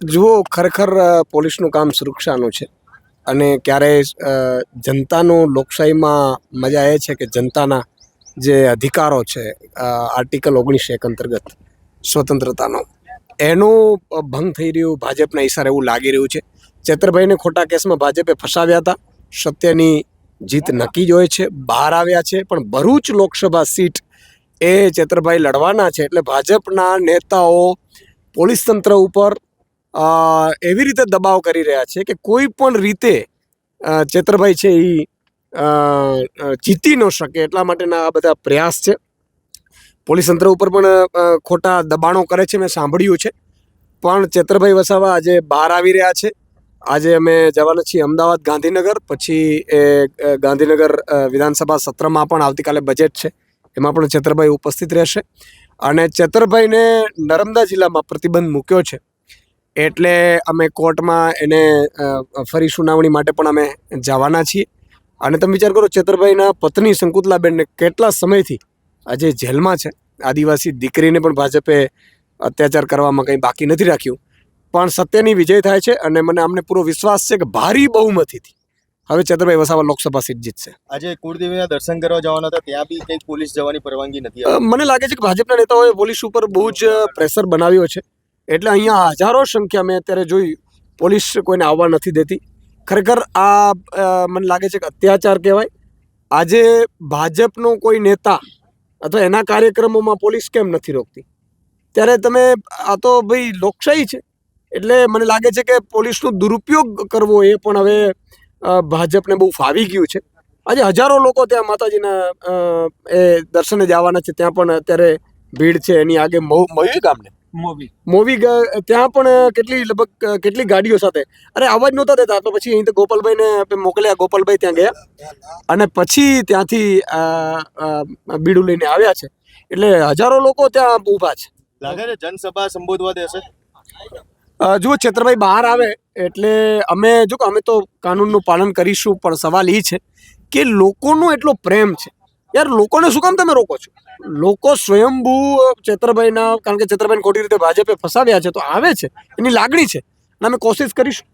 જુઓ, ખરેખર પોલીસનું કામ સુરક્ષાનું છે અને ક્યારેય જનતાનું લોકશાહીમાં મજા એ છે કે જનતાના જે અધિકારો છે આર્ટિકલ 19(1) અંતર્ગત સ્વતંત્રતાનો એનું ભંગ થઈ રહ્યું ભાજપના ઈશારે એવું લાગી રહ્યું છે. ચેતરભાઈને ખોટા કેસમાં ભાજપે ફસાવ્યા હતા. સત્યની જીત નક્કી જ હોય છે. બહાર આવ્યા છે, પણ ભરૂચ લોકસભા સીટ એ ચેતરભાઈ લડવાના છે. એટલે ભાજપના નેતાઓ પોલીસ તંત્ર ઉપર એવી રીતે દબાવ કરી રહ્યા છે કે કોઈ પણ રીતે ચેતરભાઈ છે એ જીતી ન શકે એટલા માટેના આ બધા પ્રયાસ છે. પોલીસ તંત્ર ઉપર પણ ખોટા દબાણો કરે છે, મેં સાંભળ્યું છે. પણ ચેતરભાઈ વસાવા આજે બહાર આવી રહ્યા છે. આજે અમે જવાના છીએ અમદાવાદ, ગાંધીનગર. પછી એ ગાંધીનગર વિધાનસભા સત્રમાં પણ આવતીકાલે બજેટ છે, એમાં પણ ચેતરભાઈ ઉપસ્થિત રહેશે. અને ચેતરભાઈને નર્મદા જિલ્લામાં પ્રતિબંધ મૂક્યો છે, એટલે અમે કોર્ટમાં એને ફરી સુનાવણી માટે પણ અમે જવાના છીએ. અને તમે વિચાર કરો, ચેતરભાઈના પત્ની શંકુતલાબેનને કેટલા સમયથી આજે જેલમાં છે. આદિવાસી દીકરીને પણ ભાજપે અત્યાચાર કરવામાં કંઈ બાકી નથી રાખ્યું. પણ સત્યની વિજય થાય છે અને મને અમને પૂરો વિશ્વાસ છે કે ભારી બહુમતીથી હવે ચેતરભાઈ વસાવા લોકસભા સીટ જીતશે. આજે કુળદેવીના દર્શન કરવા જવાના હતા, ત્યાં બી કંઈક પોલીસ જવાની પરવાનગી નથી આપી. મને લાગે છે કે ભાજપના નેતાઓએ પોલીસ ઉપર બહુ જ પ્રેશર બનાવ્યો છે. એટલે અહીંયા હજારો સંખ્યા મેં અત્યારે જોઈ, પોલીસ કોઈને આવવા નથી દેતી. ખરેખર આ મને લાગે છે કે અત્યાચાર કહેવાય. આજે ભાજપનો કોઈ નેતા અથવા એના કાર્યક્રમોમાં પોલીસ કેમ નથી રોકતી? ત્યારે તમે આ તો ભાઈ લોકશાહી છે. એટલે મને લાગે છે કે પોલીસનો દુરુપયોગ કરવો એ પણ હવે ભાજપને બહુ ફાવી ગયું છે. આજે હજારો લોકો ત્યાં માતાજીના એ દર્શને જવાના છે. ત્યાં પણ અત્યારે ભીડ છે. એની આગે મોવી ગામને મોવી ત્યાં પણ કેટલી ગાડીઓ સાથે અરે અવાજ નહોતા દેતા. તો પછી અહીં તો ગોપાલભાઈને મોકલ્યા. ગોપાલભાઈ ત્યાં ગયા અને પછી ત્યાંથી બીડું લઈને આવ્યા છે. એટલે હજારો લોકો ત્યાં ઊભા છે. લાગે છે જનસભા સંબોધવા દેશે? જુઓ, ચેતરભાઈ બહાર આવે એટલે અમે તો કાનૂનનું પાલન કરીશું. પણ સવાલ એ છે કે લોકોનો એટલો પ્રેમ છે. યાર, લોકોને શું કામ તમે રોકો છો? લોકો સ્વયંભૂ ચેતરભાઈના, કારણ કે ચેતરભાઈને ખોટી રીતે ભાજપે ફસાવ્યા છે, તો આવે છે. એની લાગણી છે અને અમે કોશિશ કરીશું.